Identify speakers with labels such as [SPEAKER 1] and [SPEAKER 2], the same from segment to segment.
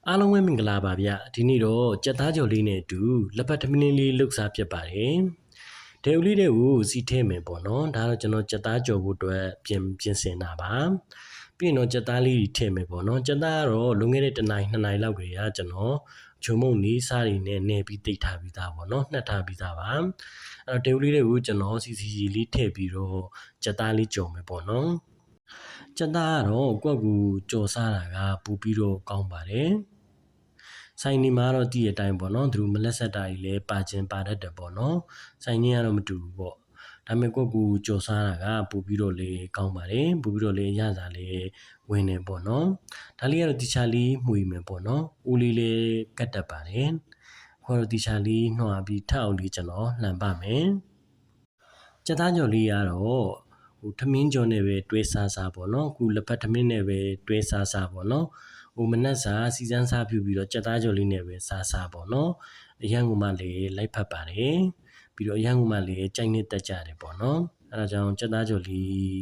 [SPEAKER 1] အားလုံးပဲမင်္ဂလာပါဗျဒီနေ့တော့ကြက်သားကြော်လေးနဲ့အတူလက်ပတ်ထမင်းလေးလှုပ်စားဖြစ်ပါတယ်ဒေဦးလေးတွေကိုစီထဲမယ်ပေါ့နော်ဒါတော့ကျွန်တော်ကြက်သားကြော်ဖို့အတွက်ပြင်ဆင်တာပါပြီးရင်တော့ကြက်သားလေးတွေထည့်မယ်ပေါ့နော်ကြက်သားကတော့လွန်ခဲ့တဲ့1 နိုင်2 နိုင်လောက်ကလေးကကျွန်တော်ဂျုံမုံနီးစားတွေနဲ့နေပြီးတိတ်ထားပြီးသားပေါ့နော်နှက်ထားပြီးသားပါအဲ့တော့ဒေဦးလေးတွေကိုကျွန်တော်စီလေးထည့်ပြီးတော့ကြက်သားလေးကြော်မယ်ပေါ့နော်ကြက်သားကတော့ကိုယ့်ကူကြော်စားတာကပူပြီးတော့ကောင်းပါတယ်ဆိုင်နေမှာတော့တည့်ရတိုင်းပေါ့နော်သူတို့မလက်ဆက်တာကြီးလည်းပါခြင်းပါတတ်တယ်ပေါ့နော်ဆိုင်နေကတော့မတူဘူးပေါ့ဒါပေမဲ့ကိုယ့်ကူကြော်စားတာကပို့ပြီးတော့လေကောင်းပါတယ်ပို့ပြီးတော့လေရစားလေဝင်နေပေါ့နော်ဒါလေးကတော့တီချာလေးမှုိမယ်ပေါ့နော်ဦးလေးလေးကတ်တတ်ပါတယ်ခေါ်တော့တီချာလေးနှော်ပြီးထအောင်လေးကျွန်တော်လှန်ပါမယ်ကြက်သားကြော်လေးကတော့ထမင်းကြော်နဲ့ပဲတွဲစားပေါ့နော်အခုလက်ပတ်ထမင်းနဲ့ပဲတွဲစားပေါ့နော်မနက်စာစီစမ်းစားပြုပြီးတော့ကြက်သားကြော်လေးနဲ့ပဲစားပေါ့နော်အရန်ကမှလည်းလိုက်ဖက်ပါတယ်ပြီးတော့အရန်ကမှလည်းကြိုက်နေတက်ကြတယ်ပေါ့နော်အဲဒါကြောင့်ကြက်သားကြော်လေး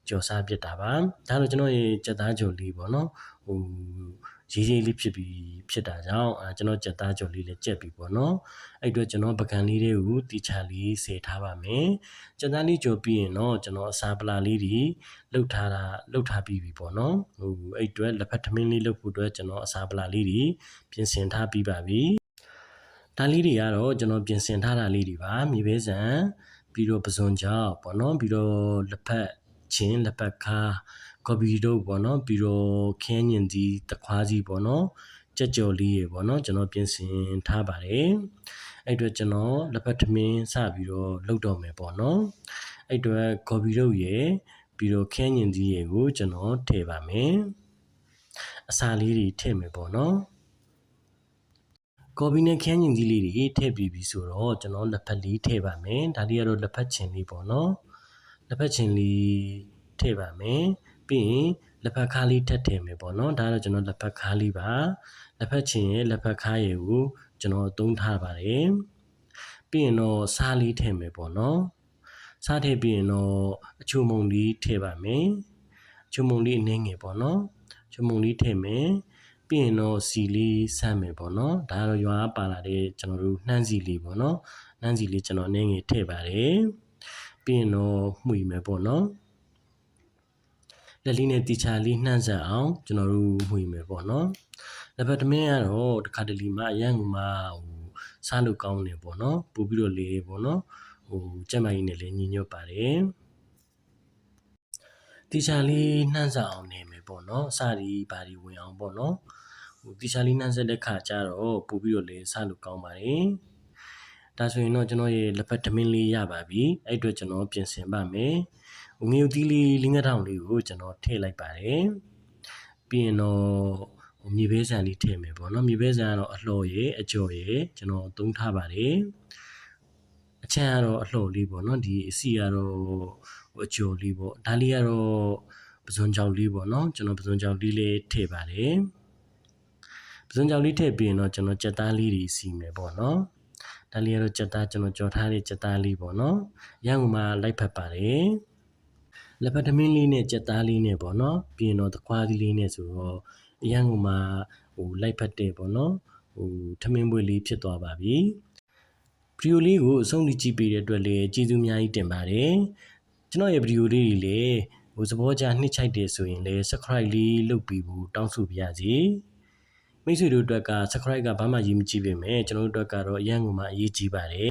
[SPEAKER 1] ကြော်စားပြစ်တာပါဒါတော့ကျွန်တော်ရဲ့ကြက်သားကြော်လေးပေါ့နော်ရေးလေးဖြစ်တာကြောင့်ကျွန်တော်ကြက်သားကြော်လေးလည်းကြက်ပြီပေါ့နော်အဲ့အတွက်ကျွန်တော်ပကံလေးတွေကိုတီချာလေးစေထားပါမယ်ကြက်သားလေးကြော်ပြီးရင်တော့ကျွန်တော်အစာပလာလေးတွေလှုပ်ထားပြီးပြီပေါ့နော်အဲ့အတွက်လက်ဖက်ထမင်းလေးလှုပ်ဖို့အတွက်ကျွန်တော်အစာပလာလေးတွေပြင်ဆင်ထားပြီးပါပြီဒါလေးတွေကတော့ကျွန်တော်ပြင်ဆင်ထားတာလေးတွေပါမြေပဲဆန်ပြီးတော့ပစွန်ကြောက်ပေါ့နော်ပြီးတော့လက်ဖက်ချင်းလက်ဖက်ခါကော်ပီတို့ပေါ့နော်ပြီးတော့ခင်းညင်စီတခွားစီပေါ့နော်ကြက်ကြော်လေးရေပေါ့နော်ကျွန်တော်ပြင်ဆင်ထားပါတယ်အဲ့အတွက်ကျွန်တော်လက်ဖက်ထမင်းစပြီးတော့လှုပ်တော့မယ်ပေါ့နော်အဲ့အတွက်ကော်ပီတို့ရေပြီးတော့ခင်းညင်စီရေကိုကျွန်တော်ထည့်ပါမယ်အစာလေးတွေထည့်မယ်ပေါ့နော်ကော်ပီနဲ့ခင်းညင်ကြီးလေးတွေထည့်ပြီးပြီဆိုတော့ကျွန်တော်လက်ဖက်လေးထည့်ပါမယ်ဒါလေးကတော့လက်ဖက်ချင်လေးပေါ့နော်လက်ဖက်ချင်လေးထည့်ပါမယ်ပြီးရင်လက်ဖက်ခါးလေးထည့်မယ်ပေါ့နော်ဒါကတော့ကျွန်တော်လက်ဖက်ခါးလေးပါလက်ဖက်ချင်ရဲ့လက်ဖက်ခါးရည်ကိုကျွန်တော်သုံးထားပါတယ်ပြီးရင်တော့စားလေးထည့်မယ်ပေါ့နော်စားထည့်ပြီးရင်တော့အချိုမုံလေးထည့်ပါမယ်အချိုမုံလေးအနည်းငယ်ပေါ့နော်အချိုမုံလေးထည့်မယ်ပြီးရင်တော့စီလေးဆမ်းမယ်ပေါ့နော်ဒါကတော့ရွာပါလာတဲ့ကျွန်တော်တို့နှမ်းစီလေးပေါ့နော်နှမ်းစီလေးကျွန်တော်အနေငယ်ထည့်ပါတယ်ပြီးရင်တော့မှုိမယ်ပေါ့နော်လက်လေးနဲ့တီချာလေးနှမ်းဆက်အောင်ကျွန်တော်တို့မှုိမယ်ပေါ့နော်လက်ဖက်ထမင်းကတော့တစ်ခါတလေမှအရန်ကမှစားလို့ကောင်းတယ်ပေါ့နော်ပို့ပြီးတော့လေပေါ့နော်ကြက်မိုင်းနဲ့လည်းညီညွတ်ပါတယ်တီချာလေးနှမ်းဆက်အောင်နေမယ်ပေါ့နော်အစဒီဘာဒီဝင်အောင်ပေါ့နော်တီချာလေးနှမ်းဆက်တဲ့ခါကျတော့ပို့ပြီးတော့လေစားလို့ကောင်းပါတယ်ဒါဆိုရင်တော့ကျွန်တော်ရဲ့လက်ဖက်ထမင်းလေးရပါပြီအဲ့အတွက်ကျွန်တော်ပြင်ဆင်ပါမယ်ငရုတ်သီးလေးလင်းငထောင်လေးကိုကျွန်တော်ထည့်လိုက်ပါတယ်ပြီးရင်တော့မြေပဲဆန်လေးထည့်မယ်ပေါ့နော်မြေပဲဆန်ကတော့အလှော်ရယ်အကြော်ရယ်ကျွန်တော်သုံးထားပါတယ်အချမ်းကတော့အလှော်လေးပေါ့နော်ဒီအစီကတော့အကြော်လေးပေါ့ဒါလေးကတော့ပစွန်ကြောင်လေးပေါ့နော်ကျွန်တော်ပစွန်ကြောင်လေးလေးထည့်ပါတယ်ပစွန်ကြောင်လေးထည့်ပြီးရင်တော့ကျွန်တော်ကြက်သားလေးတွေစီမယ်ပေါ့နော်ဒါလေးကတော့ကြက်သားကျွန်တော်ကြော်ထားတဲ့ကြက်သားလေးပေါ့နော်ရန်ကုန်မှာလိုက်ဖက်ပါတယ်လက်ဖက်ထမင်းလေးနဲ့ကြက်သားလေးနဲ့ပေါ့နော်ပြီးရင်တော့တခွားလေးနဲ့ဆိုတော့ရန်ကုန်မှာလိုက်ဖက်တဲ့ပေါ့နော်ထမင်းပွဲလေးဖြစ်သွားပါပြီဗီဒီယိုလေးကိုအဆုံးထိကြည့်ပေးတဲ့အတွက်လည်းကျေးဇူးအများကြီးတင်ပါတယ်ကျွန်တော်ရဲ့ဗီဒီယိုလေးတွေလည်းသဘောကျနှစ်ချိုက်တယ်ဆိုရင်လည်း subscribe လေးလုပ်ပြီးဖို့တောင်းဆိုပါရစေမိတ်ဆွေတို့အတွက်က subscribe ကဘာမှရေးမကြည့်ပေမဲ့ကျွန်တော်တို့အတွက်ကတော့အရန်ကိုမှအရေးကြီးပါတယ်